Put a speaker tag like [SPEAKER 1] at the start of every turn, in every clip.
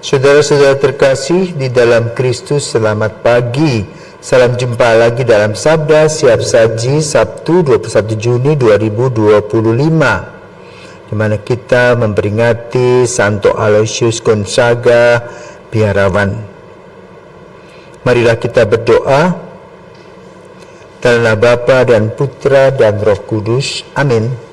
[SPEAKER 1] Saudara-saudara terkasih di dalam Kristus, selamat pagi. Salam jumpa lagi dalam Sabda Siap Saji Sabtu 21 Juni 2025, di mana kita memperingati Santo Aloysius Gonzaga Biarawan. Marilah kita berdoa. Dalam nama Bapa dan Putra dan Roh Kudus. Amin.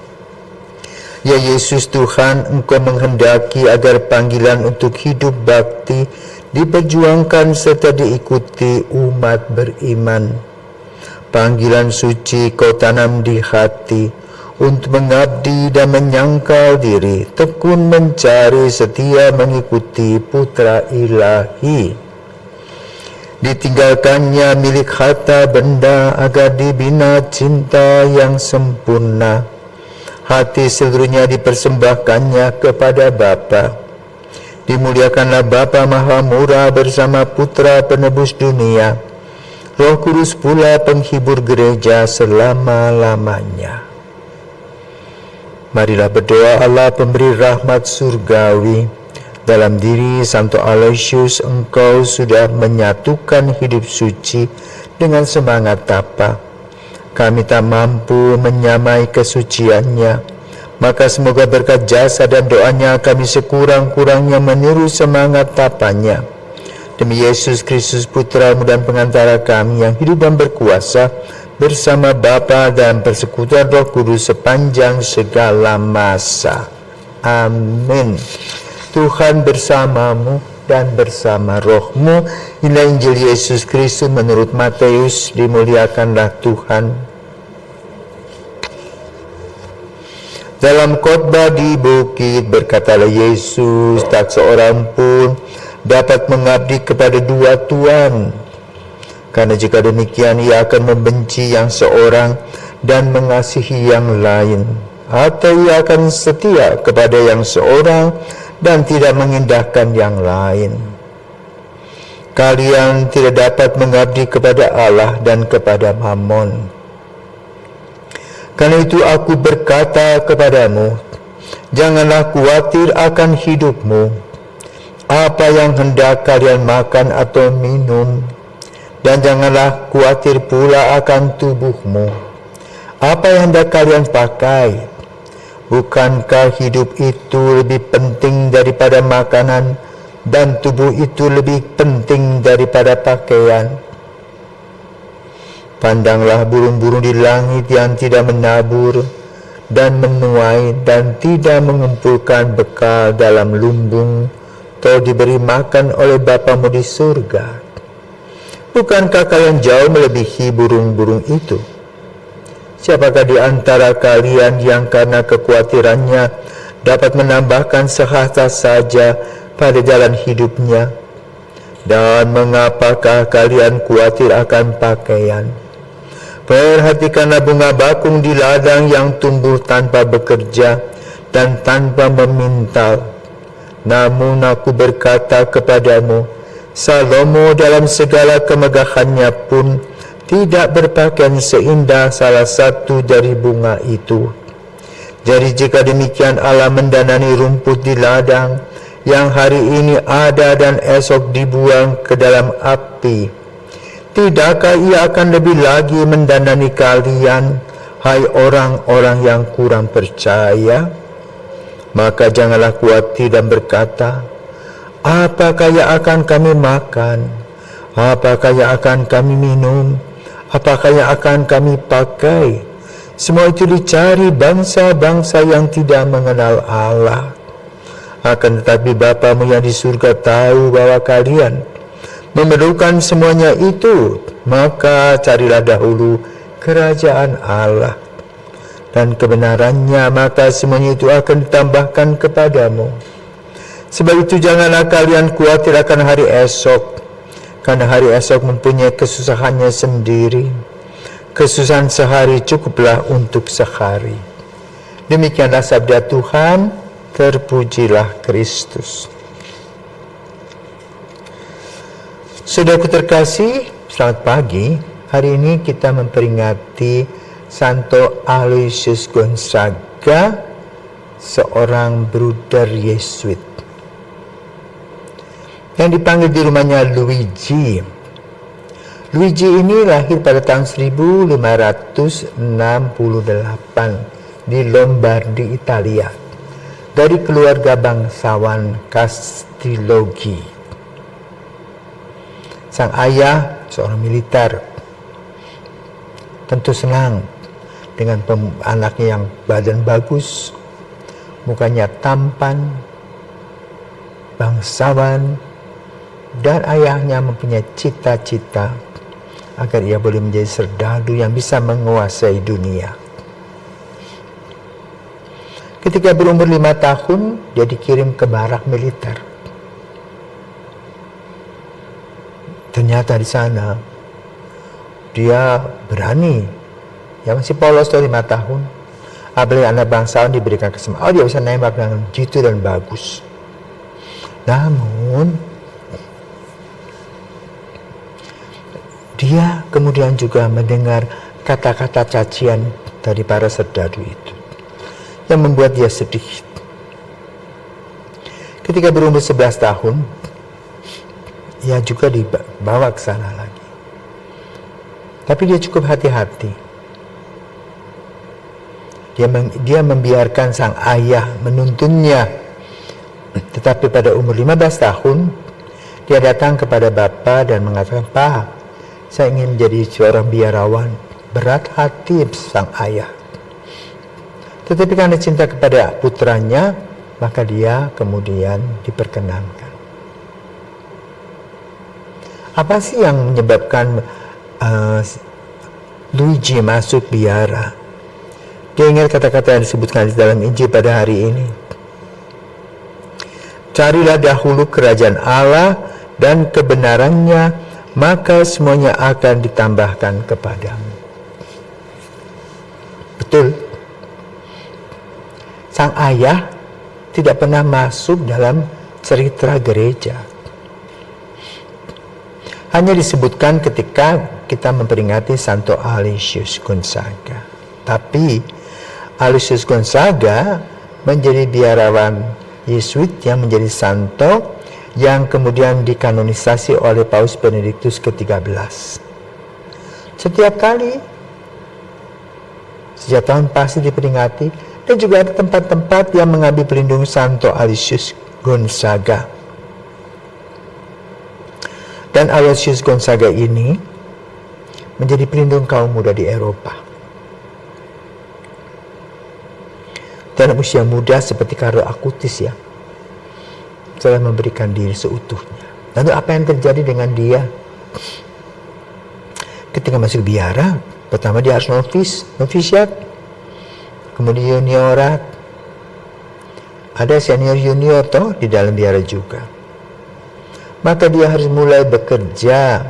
[SPEAKER 1] Ya Yesus Tuhan, Engkau menghendaki agar panggilan untuk hidup bakti diperjuangkan serta diikuti umat beriman. Panggilan suci Kau tanam di hati untuk mengabdi dan menyangkal diri, tekun mencari, setia mengikuti Putra Ilahi. Ditinggalkannya milik harta benda agar dibina cinta yang sempurna. Hati seluruhnya dipersembahkannya kepada Bapa. Dimuliakanlah Bapa Maha Murah bersama Putra Penebus dunia, Roh Kudus pula penghibur gereja selama-lamanya. Marilah berdoa. Allah pemberi rahmat surgawi, dalam diri Santo Aloysius Engkau sudah menyatukan hidup suci dengan semangat tapa. Kami tak mampu menyamai kesuciannya, maka semoga berkat jasa dan doanya kami sekurang-kurangnya meniru semangat tapanya. Demi Yesus Kristus Putra-Mu dan pengantara kami yang hidup dan berkuasa bersama Bapa dan persekutuan Roh Kudus sepanjang segala masa. Amin. Tuhan bersamamu dan bersama rohmu. Inilah Injil Yesus Kristus menurut Matius. Dimuliakanlah Tuhan. Dalam khotbah di bukit berkatalah Yesus, tak seorang pun dapat mengabdi kepada dua tuan, karena jika demikian ia akan membenci yang seorang dan mengasihi yang lain, atau ia akan setia kepada yang seorang dan tidak mengindahkan yang lain. Kalian tidak dapat mengabdi kepada Allah dan kepada Mammon. Karena itu aku berkata kepadamu, janganlah khawatir akan hidupmu, apa yang hendak kalian makan atau minum, dan janganlah khawatir pula akan tubuhmu, apa yang hendak kalian pakai. Bukankah hidup itu lebih penting daripada makanan, dan tubuh itu lebih penting daripada pakaian? Pandanglah burung-burung di langit yang tidak menabur dan menuai dan tidak mengumpulkan bekal dalam lumbung, atau diberi makan oleh Bapamu di surga. Bukankah kalian jauh melebihi burung-burung itu? Siapakah di antara kalian yang karena kekhawatirannya dapat menambahkan sehasta saja pada jalan hidupnya? Dan mengapakah kalian khawatir akan pakaian? Perhatikanlah bunga bakung di ladang yang tumbuh tanpa bekerja dan tanpa memintal. Namun aku berkata kepadamu, Salomo dalam segala kemegahannya pun tidak berpakaian seindah salah satu dari bunga itu. Jadi jika demikian Allah mendanani rumput di ladang yang hari ini ada dan esok dibuang ke dalam api, tidakkah ia akan lebih lagi mendanani kalian, hai orang-orang yang kurang percaya? Maka janganlah khawatir dan berkata, apakah yang akan kami makan? Apakah yang akan kami minum? Apakah yang akan kami pakai? Semua itu dicari bangsa-bangsa yang tidak mengenal Allah. Akan tetapi Bapamu yang di surga tahu bahwa kalian memerlukan semuanya itu. Maka carilah dahulu kerajaan Allah dan kebenarannya, maka semuanya itu akan ditambahkan kepadamu. Sebab itu janganlah kalian khawatir akan hari esok, karena hari esok mempunyai kesusahannya sendiri. Kesusahan sehari cukuplah untuk sehari. Demikianlah sabda Tuhan. Terpujilah Kristus. Saudaraku terkasih, selamat pagi. Hari ini kita memperingati Santo Aloysius Gonzaga, seorang bruder Yesuit. yang dipanggil di rumahnya Luigi. Luigi ini lahir pada tahun 1568 di Lombardi, Italia, dari keluarga bangsawan Castigliosi. Sang ayah seorang militer, tentu senang dengan anaknya yang badan bagus, mukanya tampan, bangsawan, dan ayahnya mempunyai cita-cita agar ia boleh menjadi serdadu yang bisa menguasai dunia. Ketika berumur 5 tahun, dia dikirim ke barak militer. Ternyata di sana dia berani, ya masih polos tuh 5 tahun. Apalagi anak bangsawan diberikan kesempatan, dia bisa nembak dengan jitu dan bagus. Namun dia kemudian juga mendengar kata-kata cacian dari para serdadu itu, yang membuat dia sedih. Ketika berumur 11 tahun, ia juga dibawa ke sana lagi. Tapi dia cukup hati-hati. Dia membiarkan sang ayah menuntunnya. Tetapi pada umur 15 tahun, dia datang kepada bapa dan mengatakan, "Pak, saya ingin menjadi seorang biarawan." Berat hati sang ayah. Tetapi karena cinta kepada putranya, maka dia kemudian diperkenankan. Apa sih yang menyebabkan Luigi masuk biara? Dia ingat kata-kata yang disebutkan di dalam Injil pada hari ini. Carilah dahulu kerajaan Allah dan kebenarannya, maka semuanya akan ditambahkan kepadamu. Betul. Sang ayah tidak pernah masuk dalam cerita gereja. Hanya disebutkan ketika kita memperingati Santo Aloysius Gonzaga. Tapi Aloysius Gonzaga menjadi biarawan Yesuit yang menjadi santo yang kemudian dikanonisasi oleh Paus Benediktus ke-13. Setiap kali, setiap tahun pasti diperingati, dan juga ada tempat-tempat yang mengambil pelindung Santo Aloysius Gonzaga. Dan Aloysius Gonzaga ini menjadi pelindung kaum muda di Eropa. Dalam usia muda seperti Karlo Acutis ya, telah memberikan diri seutuhnya. Lalu apa yang terjadi dengan dia? Ketika masuk biara, pertama dia harus novisiat, kemudian juniorat, ada senior junior toh di dalam biara juga. Maka dia harus mulai bekerja,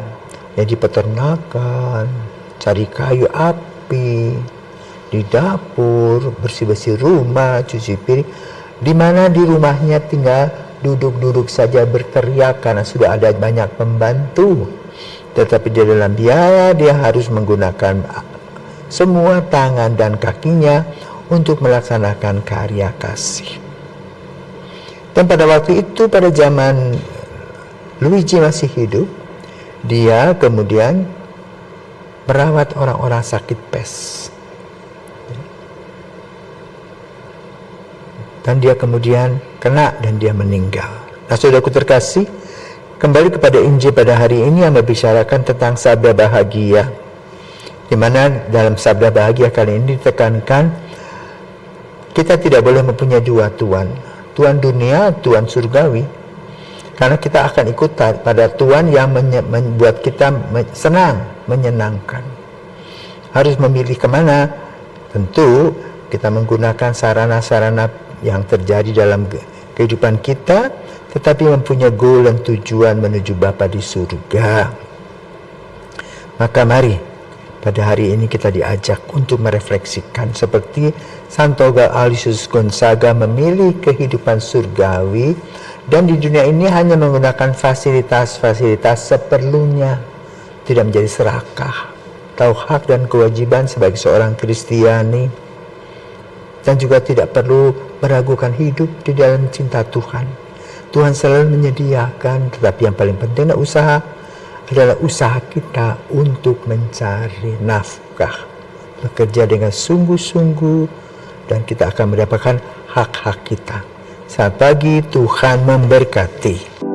[SPEAKER 1] di peternakan, cari kayu api, di dapur, bersih-bersih rumah, cuci piring, di mana di rumahnya tinggal duduk-duduk saja berteriak karena sudah ada banyak pembantu. Tetapi di dalam biara dia harus menggunakan semua tangan dan kakinya untuk melaksanakan karya kasih. Dan pada waktu itu, pada zaman Luigi masih hidup, dia kemudian merawat orang-orang sakit pes. Dan dia kemudian kena dan dia meninggal. Nah, saudaraku terkasih, kembali kepada Injil pada hari ini yang membicarakan tentang sabda bahagia, di mana dalam sabda bahagia kali ini ditekankan kita tidak boleh mempunyai dua Tuhan, Tuhan dunia, Tuhan surgawi. Karena kita akan ikut pada Tuhan yang membuat kita senang, menyenangkan. Harus memilih kemana? Tentu kita menggunakan sarana-sarana yang terjadi dalam kehidupan kita, tetapi mempunyai goal dan tujuan menuju Bapa di surga. Maka mari pada hari ini kita diajak untuk merefleksikan seperti Santo Aloysius Gonzaga memilih kehidupan surgawi, dan di dunia ini hanya menggunakan fasilitas-fasilitas seperlunya, tidak menjadi serakah, tahu hak dan kewajiban sebagai seorang Kristiani, dan juga tidak perlu meragukan hidup di dalam cinta Tuhan. Tuhan selalu menyediakan, tetapi yang paling penting adalah usaha kita untuk mencari nafkah. Bekerja dengan sungguh-sungguh dan kita akan mendapatkan hak-hak kita. Selamat pagi, Tuhan memberkati.